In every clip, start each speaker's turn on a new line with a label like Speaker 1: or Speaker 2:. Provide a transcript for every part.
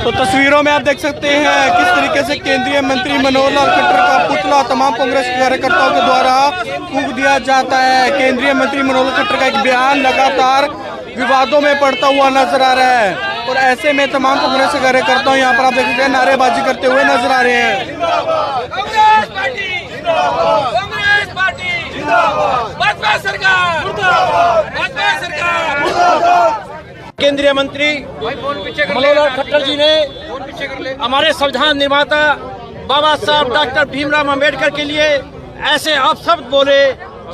Speaker 1: तो तस्वीरों में आप देख सकते हैं किस तरीके से केंद्रीय मंत्री मनोहर लाल खट्टर का पुतला तमाम कांग्रेस कार्यकर्ताओं के द्वारा फूंक दिया जाता है। केंद्रीय मंत्री मनोहर लाल खट्टर का एक बयान लगातार विवादों में पड़ता हुआ नजर आ रहा है और ऐसे में तमाम कांग्रेस कार्यकर्ता यहाँ पर आप देख सकते हैं नारेबाजी करते हुए नजर आ रहे हैं।
Speaker 2: केंद्रीय मंत्री मनोहर लाल खट्टर जी ने हमारे संविधान निर्माता बाबा साहब डॉक्टर भीमराव अम्बेडकर के लिए ऐसे अपशब्द बोले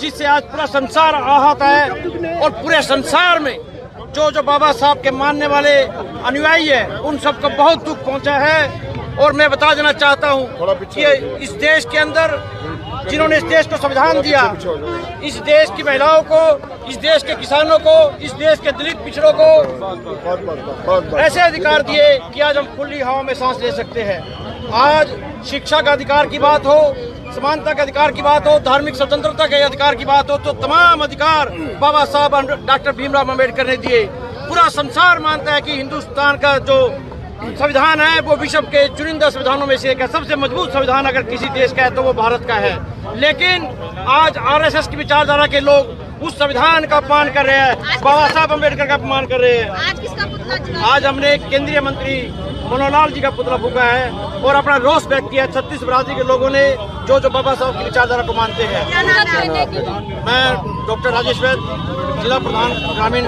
Speaker 2: जिससे आज पूरा संसार आहत है और पूरे संसार में जो बाबा साहब के मानने वाले अनुयायी है उन सबको बहुत दुख पहुंचा है। और मैं बता देना चाहता हूं कि इस देश के अंदर जिन्होंने इस देश को संविधान दिया, इस देश की महिलाओं को, इस देश के किसानों को, इस देश के दलित पिछड़ों को ऐसे अधिकार दिए कि आज हम खुली हवा में सांस ले सकते हैं। आज शिक्षा का अधिकार की बात हो, समानता के अधिकार की बात हो, धार्मिक स्वतंत्रता के अधिकार की बात हो, तो तमाम अधिकार बाबा साहब डॉक्टर भीमराव अम्बेडकर ने दिए। पूरा संसार मानता है कि हिंदुस्तान का जो संविधान है वो विश्व के चुनिंदा संविधानों में से एक है। सबसे मजबूत संविधान अगर किसी देश का है तो वो भारत का है। लेकिन आज आरएसएस की विचारधारा के लोग उस संविधान का अपमान कर रहे हैं, बाबा साहब अम्बेडकर का अपमान कर रहे हैं।
Speaker 3: आज किसका पुतला?
Speaker 2: आज हमने केंद्रीय मंत्री मनोहर लाल जी का पुतला फूंका है और अपना रोष व्यक्त किया। 36 बिरादरी के लोगों ने जो बाबा साहब की विचारधारा को मानते हैं। मैं डॉक्टर राजेश वैद, जिला प्रधान ग्रामीण।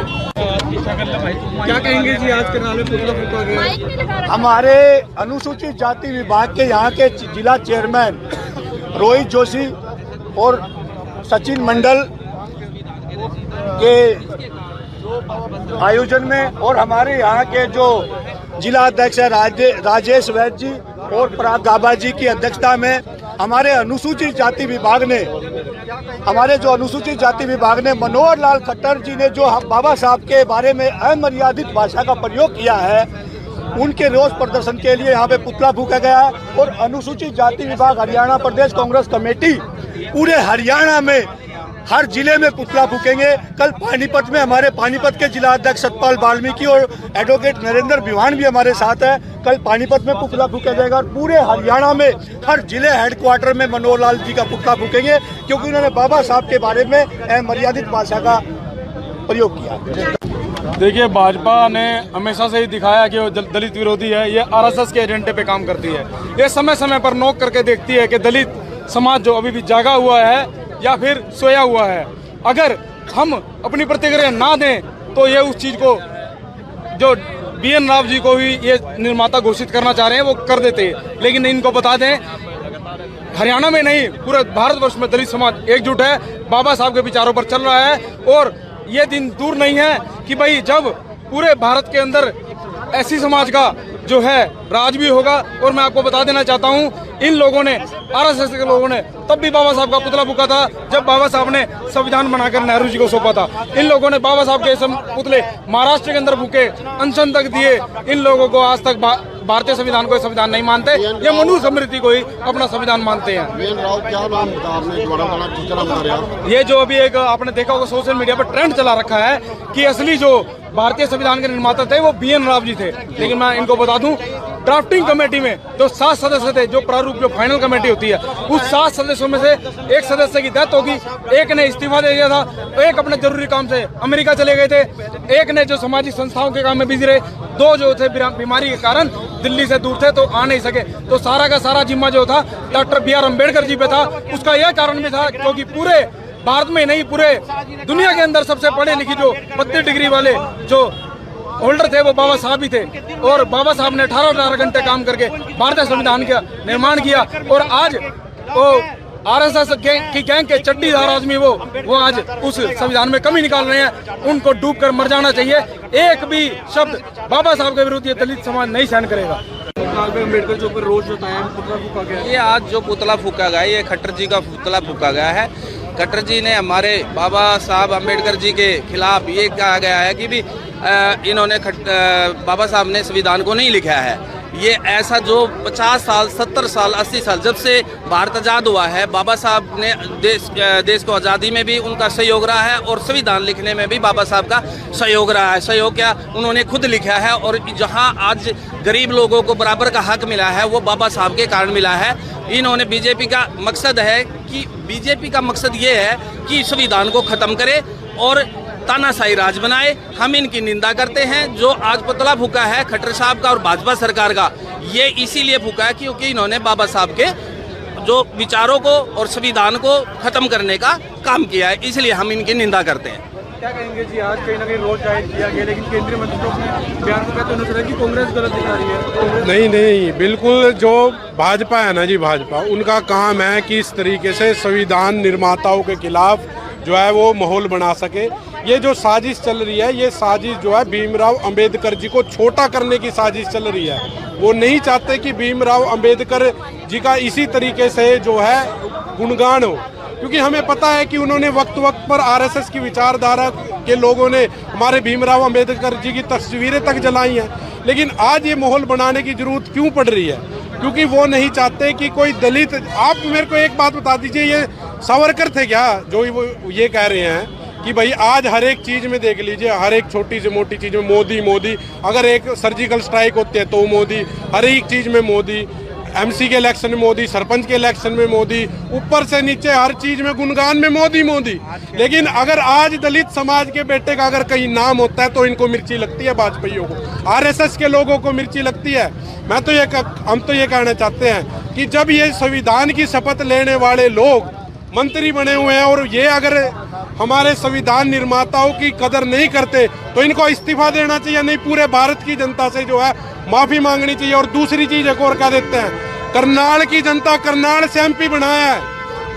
Speaker 1: क्या कहेंगे जी, आज के नाम में पुतला फूंका गया?
Speaker 4: हमारे अनुसूचित जाति विभाग के यहाँ के जिला चेयरमैन रोहित जोशी और सचिन मंडल के आयोजन में और हमारे यहाँ के जो जिला अध्यक्ष है राजेश वैद जी और पराग गाबा जी की अध्यक्षता में हमारे अनुसूचित जाति विभाग ने मनोहर लाल खट्टर जी ने जो बाबा साहब के बारे में अमर्यादित भाषा का प्रयोग किया है उनके रोष प्रदर्शन के लिए यहाँ पे पुतला फूंका गया है। और अनुसूचित जाति विभाग हरियाणा प्रदेश कांग्रेस कमेटी पूरे हरियाणा में हर जिले में पुतला फूकेंगे। कल पानीपत में हमारे पानीपत के जिला अध्यक्ष सतपाल वाल्मीकि और एडवोकेट नरेंद्र बिवान भी हमारे साथ है। कल पानीपत में पुतला फूका जाएगा और पूरे हरियाणा में हर जिले हेडक्वार्टर में मनोहर लाल जी का पुतला फूकेंगे क्योंकि उन्होंने बाबा साहब के बारे में अमर्यादित भाषा का प्रयोग किया।
Speaker 1: देखिए, भाजपा ने हमेशा से ही दिखाया कि वो दलित विरोधी है। ये आरएसएस के एजेंडे पे काम करती है। ये समय समय पर नोक करके देखती है कि दलित समाज जो अभी भी जागा हुआ है या फिर सोया हुआ है। अगर हम अपनी प्रतिक्रिया ना दें तो ये उस चीज़ को जो BN राव जी को भी ये निर्माता घोषित करना चाह रहे हैं वो कर देते हैं। लेकिन इनको बता दें, हरियाणा में नहीं पूरे भारतवर्ष में दलित समाज एकजुट है, बाबा साहब के विचारों पर चल रहा है। और ये दिन दूर नहीं है कि भाई जब पूरे भारत के अंदर ऐसी समाज का जो है राज भी होगा। और मैं आपको बता देना चाहता हूँ, इन लोगों ने, आरएसएस के लोगों ने तब भी बाबा साहब का पुतला फूंका था जब बाबा साहब ने संविधान बनाकर नेहरू जी को सौंपा था। इन लोगों ने बाबा साहब के पुतले महाराष्ट्र के अंदर फूके, अनशन तक दिए। इन लोगों को आज तक भारतीय संविधान को संविधान नहीं मानते, ये मनु स्मृति को ही अपना संविधान मानते हैं। ये जो अभी एक आपने देखा होगा सोशल मीडिया पर ट्रेंड चला रखा है कि असली जो भारतीय संविधान के निर्माता थे वो BN राव जी थे। लेकिन मैं इनको बता दूं, ड्राफ्टिंग कमेटी में जो 7 सदस्य थे, जो प्रारूप जो फाइनल कमेटी होती है, उस 7 सदस्यों में से एक सदस्य की डेथ होगी, एक ने इस्तीफा दे दिया था, एक अपने जरूरी काम से अमेरिका चले गए थे, एक ने जो सामाजिक संस्थाओं के काम में बिजी रहे, 2 जो थे बीमारी के कारण दिल्ली से दूर थे तो आ नहीं सके। तो सारा का सारा जिम्मा जो था डॉक्टर BR अम्बेडकर जी पे था। उसका यह कारण भी था क्योंकि पूरे भारत में नहीं पूरे दुनिया के अंदर सबसे पढ़े लिखे जो 32 डिग्री वाले जो होल्डर थे वो बाबा साहब ही थे। और बाबा साहब ने 18 घंटे काम करके भारतीय संविधान का निर्माण किया। और आज वो आरएसएस की गैंग के चड्डीदार आदमी वो आज उस संविधान में कमी निकाल रहे हैं। उनको डूबकर मर जाना चाहिए। एक भी शब्द बाबा साहब के विरुद्ध ये दलित समाज नहीं सहन करेगा। अम्बेडकर जो ऊपर रोष बताया पुतला फूका गया,
Speaker 5: ये आज जो पुतला फूका गया ये खट्टर जी का पुतला फूका गया है। खट्टर जी ने हमारे बाबा साहब अम्बेडकर जी के खिलाफ ये कहा गया है कि भी इन्होंने बाबा साहब ने संविधान को नहीं लिखा है। ये ऐसा जो 50 साल 70 साल 80 साल जब से भारत आज़ाद हुआ है, बाबा साहब ने देश को आज़ादी में भी उनका सहयोग रहा है और संविधान लिखने में भी बाबा साहब का सहयोग रहा है। सहयोग क्या, उन्होंने खुद लिखा है, और जहाँ आज गरीब लोगों को बराबर का हक मिला है वो बाबा साहब के कारण मिला है। इन्होंने बीजेपी का मकसद है कि बीजेपी का मकसद ये है कि संविधान को ख़त्म करे और तानाशाही राज बनाए। हम इनकी निंदा करते हैं। जो आज पुतला फूका है खट्टर साहब का और भाजपा सरकार का, ये इसीलिए फूका है क्योंकि इन्होंने बाबा साहब के जो विचारों को और संविधान को ख़त्म करने का काम किया है, इसलिए हम इनकी निंदा करते हैं।
Speaker 1: क्या कहेंगे जी, आज कहीं ना कहीं रोज जाहिर किया गया, लेकिन केंद्रीय मंत्री तो अपने बयान को कहते हुए कि कांग्रेस गलत दिखा रही है।
Speaker 3: नहीं, बिल्कुल जो भाजपा है ना जी, भाजपा उनका काम है कि इस तरीके से संविधान निर्माताओं के खिलाफ जो है वो माहौल बना सके। ये जो साजिश चल रही है, ये साजिश जो है भीमराव अंबेडकर जी को छोटा करने की साजिश चल रही है। वो नहीं चाहते कि भीमराव अंबेडकर जी का इसी तरीके से जो है गुणगान हो, क्योंकि हमें पता है कि उन्होंने वक्त वक्त पर आरएसएस की विचारधारा के लोगों ने हमारे भीमराव अंबेडकर जी की तस्वीरें तक जलाई हैं। लेकिन आज ये माहौल बनाने की जरूरत क्यों पड़ रही है? क्योंकि वो नहीं चाहते कि कोई दलित, आप मेरे को एक बात बता दीजिए, ये सावरकर थे क्या जो वो ये कह रहे हैं कि भाई आज हर एक चीज़ में देख लीजिए, हर एक छोटी से मोटी चीज़ में मोदी, अगर एक सर्जिकल स्ट्राइक होती है तो मोदी, हर एक चीज़ में मोदी, एमसी के इलेक्शन में मोदी, सरपंच के इलेक्शन में मोदी, ऊपर से नीचे हर चीज में गुणगान में मोदी। लेकिन अगर आज दलित समाज के बेटे का अगर कहीं नाम होता है तो इनको मिर्ची लगती है, वाजपेयियों को, आरएसएस के लोगों को मिर्ची लगती है। हम तो ये कहना चाहते हैं कि जब ये संविधान की शपथ लेने वाले लोग मंत्री बने हुए हैं और ये अगर हमारे संविधान निर्माताओं की कदर नहीं करते तो इनको इस्तीफा देना चाहिए, नहीं पूरे भारत की जनता से जो है माफी मांगनी चाहिए। और दूसरी चीज एक और कह देते हैं, करनाल की जनता, करनाल से एमपी बनाया है,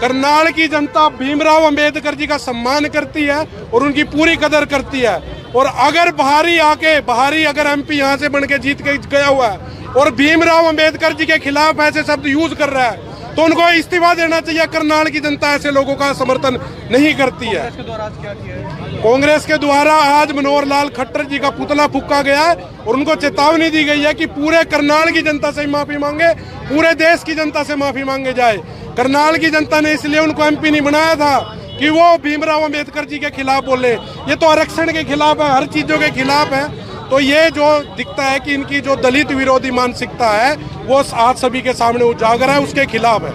Speaker 3: करनाल की जनता भीमराव अंबेडकर जी का सम्मान करती है और उनकी पूरी कदर करती है। और अगर बाहरी अगर एमपी यहाँ से बन के जीत के गया हुआ है और भीमराव अंबेडकर जी के खिलाफ ऐसे शब्द यूज कर रहा है तो उनको इस्तीफा देना चाहिए। करनाल की जनता ऐसे लोगों का समर्थन नहीं करती है। कांग्रेस के द्वारा आज मनोहर लाल खट्टर जी का पुतला फूका गया है और उनको चेतावनी दी गई है कि पूरे करनाल की जनता से माफी मांगे, पूरे देश की जनता से माफी मांगे जाए। करनाल की जनता ने इसलिए उनको एमपी नहीं बनाया था कि वो भीमराव अंबेडकर जी के खिलाफ बोले। ये तो आरक्षण के खिलाफ है, हर चीजों के खिलाफ है। तो ये जो दिखता है कि इनकी जो दलित विरोधी मानसिकता है वो आज सभी के सामने उजागर है, उसके खिलाफ है।